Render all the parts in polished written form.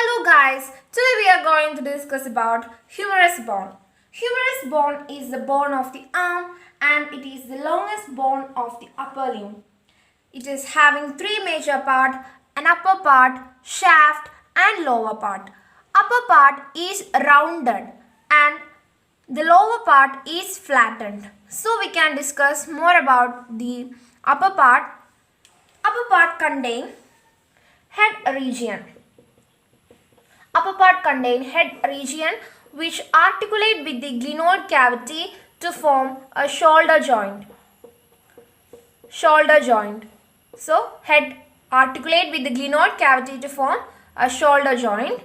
Hello guys, today we are going to discuss about humerus bone. Humerus bone is the bone of the arm and it is the longest bone of the upper limb. It is having three major parts, an upper part, shaft and lower part. Upper part is rounded and the lower part is flattened. So we can discuss more about the upper part. Upper part contains head region. Upper part contains head region which articulate with the glenoid cavity to form a shoulder joint. So head articulate with the glenoid cavity to form a shoulder joint.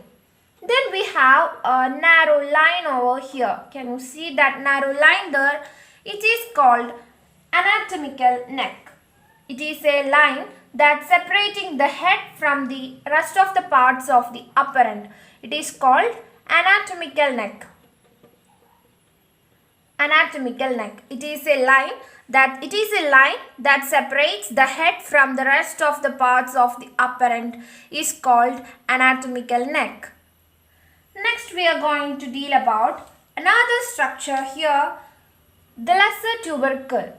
Then we have a narrow line over here. Can you see that narrow line there? It is called anatomical neck. It is a line that separating the head from the rest of the parts of the upper end. It is called anatomical neck. Anatomical neck. It is a line that separates the head from the rest of the parts of the upper end is called anatomical neck. Next we are going to deal about another structure here, the lesser tubercle.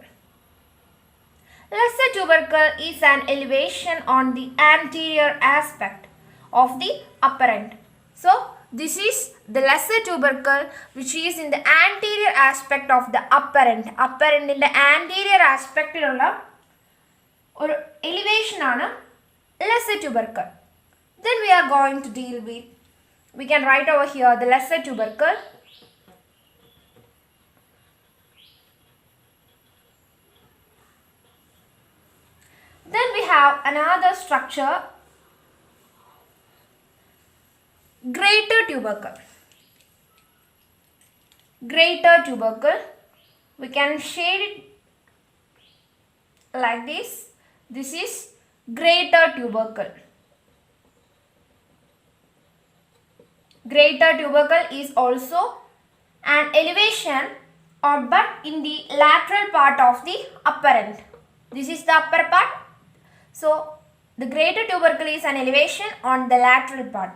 Lesser tubercle is an elevation on the anterior aspect of the upper end. So this is the lesser tubercle which is in the anterior aspect of the upper end. Upper end in the anterior aspect or elevation on lesser tubercle. Then we are going to deal with, we can write over here the lesser tubercle. Then we have another structure, greater tubercle. Greater tubercle. We can shade it like this. This is greater tubercle. Greater tubercle is also an elevation but in the lateral part of the upper end. This is the upper part. So the greater tubercle is an elevation on the lateral part.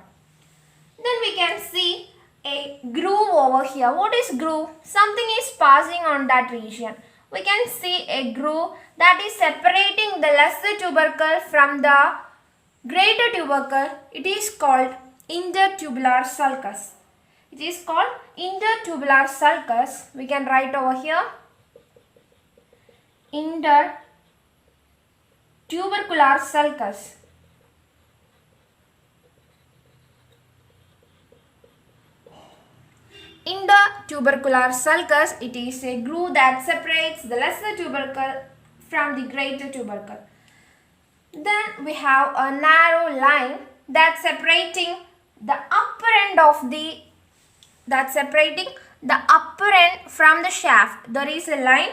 Then we can see a groove over here. What is groove? Something is passing on that region. We can see a groove that is separating the lesser tubercle from the greater tubercle. It is called intertubular sulcus. It is called intertubular sulcus. We can write over here intertubercular sulcus. Intertubercular sulcus, it is a groove that separates the lesser tubercle from the greater tubercle. Then we have a narrow line that's separating the upper end from the shaft. There is a line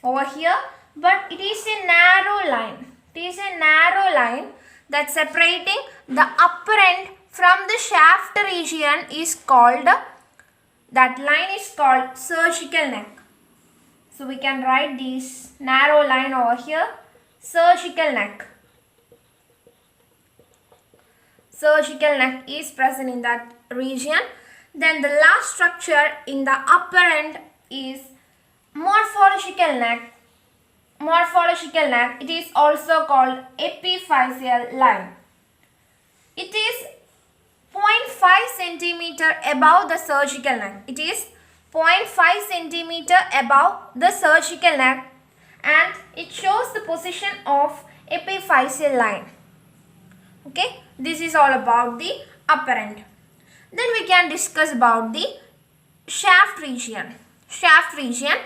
over here, but it is a narrow line. It is a narrow line that's separating the upper end from the shaft region is called, that line is called surgical neck. So we can write this narrow line over here, surgical neck. Surgical neck is present in that region. Then the last structure in the upper end is morphological neck. Morphological neck, it is also called epiphyseal line. It is 0.5 centimeter above the surgical neck. It is 0.5 centimeter above the surgical neck and it shows the position of epiphyseal line. Okay, this is all about the upper end. Then we can discuss about the shaft region. Shaft region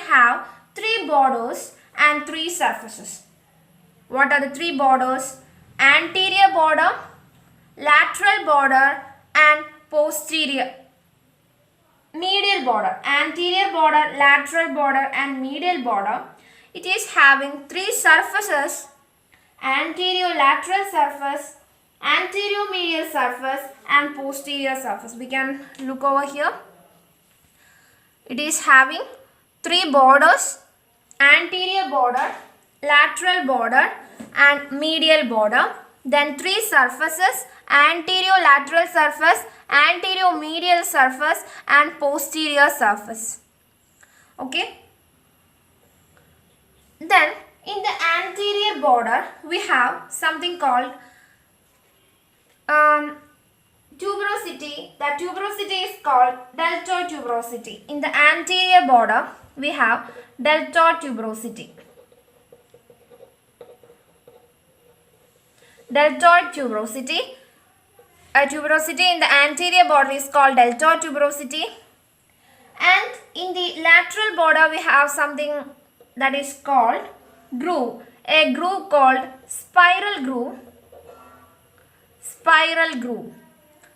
have three borders and three surfaces. What are the three borders? Anterior border, lateral border and medial border. Anterior border, lateral border and medial border. It is having three surfaces, anterior lateral surface, anterior medial surface and posterior surface. We can look over here. It is having three borders, anterior border, lateral border and medial border. Then 3 surfaces, anterior-lateral surface, anterior-medial surface and posterior surface. Okay. Then in the anterior border we have something called tuberosity. That tuberosity is called deltoid tuberosity. In the anterior border we have deltoid tuberosity. Deltoid tuberosity. A tuberosity in the anterior border is called deltoid tuberosity. And in the lateral border we have something that is called groove. A groove called spiral groove. Spiral groove.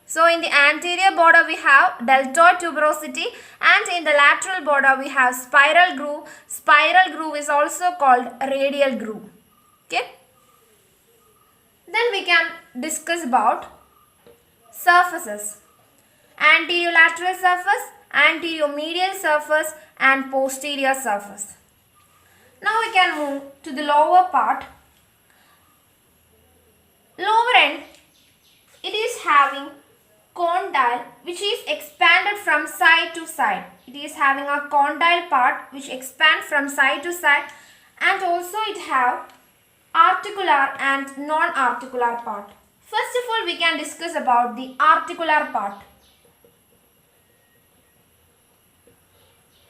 So in the anterior border we have deltoid tuberosity and in the lateral border we have spiral groove. Spiral groove is also called radial groove. Okay. Then we can discuss about surfaces. Anterior lateral surface, anterior medial surface and posterior surface. Now we can move to the lower part. Lower end, it is having condyle which is expanded from side to side. It is having a condyle part which expands from side to side, and also it have articular and non-articular part. First of all, we can discuss about the articular part.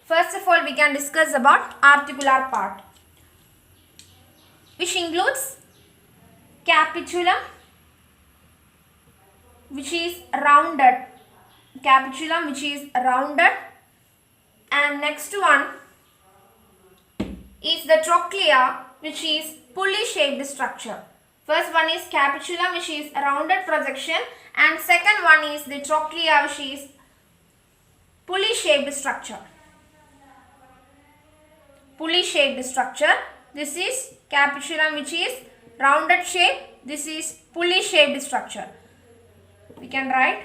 First of all, we can discuss about articular part, which includes capitulum, which is rounded. Capitulum which is rounded, and next one is the trochlea, which is pulley shaped structure. First one is capitulum, which is a rounded projection, and second one is the trochlea, which is pulley shaped structure. Pulley shaped structure. This is capitulum which is rounded shape. This is pulley shaped structure. We can write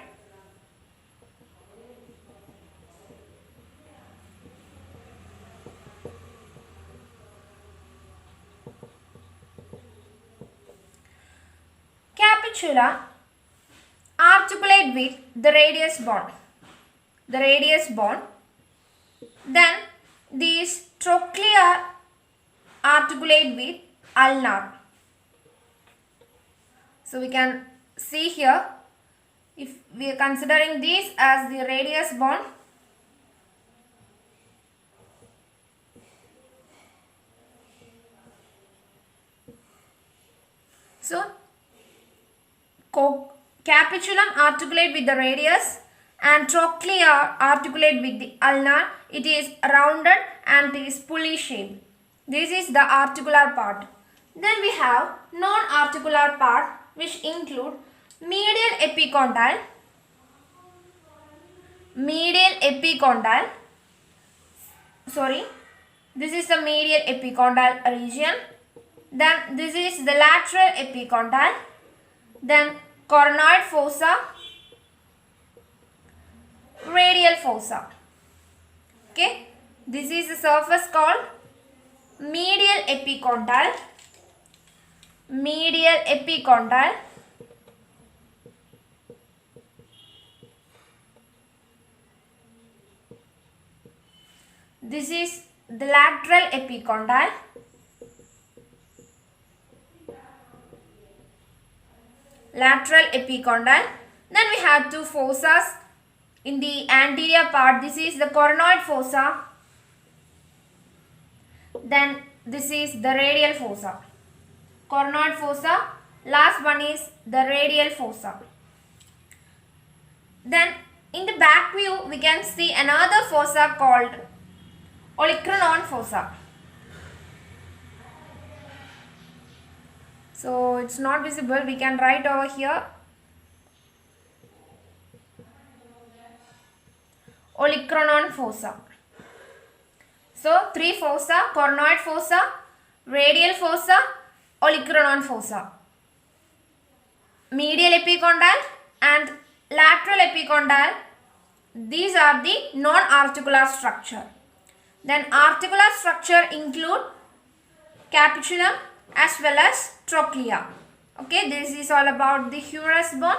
capitula articulate with the radius bone. The radius bone. Then these trochlea articulate with ulnar. So we can see here, if we are considering this as the radius bone, so capitulum articulate with the radius and trochlea articulate with the ulnar. It is rounded and it is pulley shaped. This is the articular part. Then we have non-articular part, which include medial epicondyle, this is the medial epicondyle region. Then this is the lateral epicondyle. Then coronoid fossa, radial fossa. Okay, this is the surface called medial epicondyle. Medial epicondyle. This is the lateral epicondyle. Lateral epicondyle. Then we have two fossas in the anterior part. This is the coronoid fossa. Then this is the radial fossa. Coronoid fossa. Last one is the radial fossa. Then in the back view we can see another fossa called olecranon fossa. So it's not visible. We can write over here olecranon fossa. So three fossa: coronoid fossa, radial fossa, olecranon fossa. Medial epicondyle and lateral epicondyle. These are the non-articular structure. Then articular structure include capitulum as well as trochlea. Okay, this is all about the humerus bone.